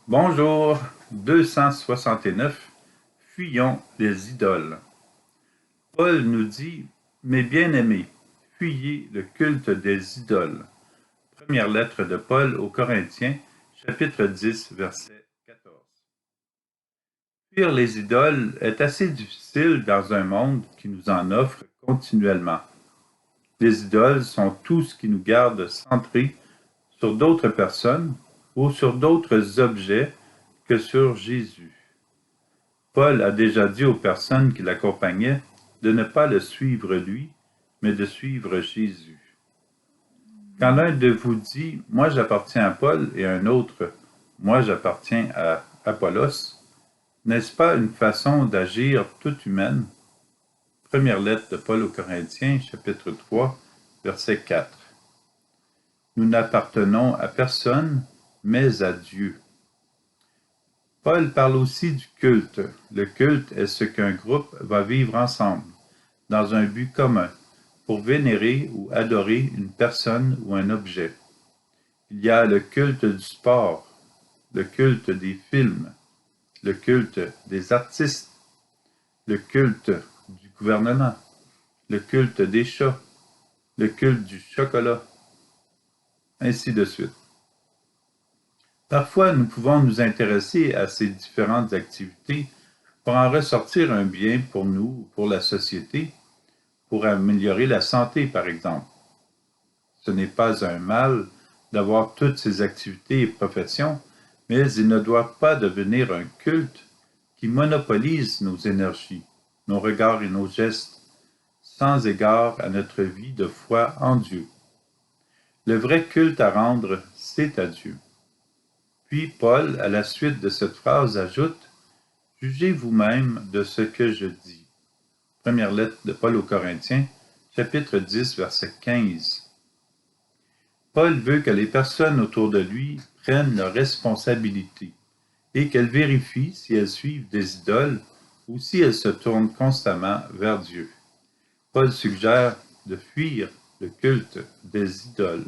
Bonjour, 269. Fuyons les idoles. Paul nous dit, mes bien-aimés, fuyez le culte des idoles. Première lettre de Paul aux Corinthiens, chapitre 10, verset 14. Fuir les idoles est assez difficile dans un monde qui nous en offre continuellement. Les idoles sont tout ce qui nous garde centrés sur d'autres personnes ou sur d'autres objets que sur Jésus. Paul a déjà dit aux personnes qui l'accompagnaient de ne pas le suivre lui, mais de suivre Jésus. Quand l'un de vous dit « Moi j'appartiens à Paul » et un autre « Moi j'appartiens à Apollos », n'est-ce pas une façon d'agir toute humaine? Première lettre de Paul aux Corinthiens, chapitre 3, verset 4. Nous n'appartenons à personne, mais à Dieu. Paul parle aussi du culte. Le culte est ce qu'un groupe va vivre ensemble, dans un but commun, pour vénérer ou adorer une personne ou un objet. Il y a le culte du sport, le culte des films, le culte des artistes, le culte du gouvernement, le culte des chats, le culte du chocolat, ainsi de suite. Parfois, nous pouvons nous intéresser à ces différentes activités pour en ressortir un bien pour nous ou pour la société, pour améliorer la santé, par exemple. Ce n'est pas un mal d'avoir toutes ces activités et professions, mais il ne doit pas devenir un culte qui monopolise nos énergies, nos regards et nos gestes, sans égard à notre vie de foi en Dieu. Le vrai culte à rendre, c'est à Dieu. Puis Paul, à la suite de cette phrase, ajoute « Jugez vous-même de ce que je dis ». Première lettre de Paul aux Corinthiens, chapitre 10, verset 15. Paul veut que les personnes autour de lui prennent leurs responsabilités et qu'elles vérifient si elles suivent des idoles ou si elles se tournent constamment vers Dieu. Paul suggère de fuir le culte des idoles.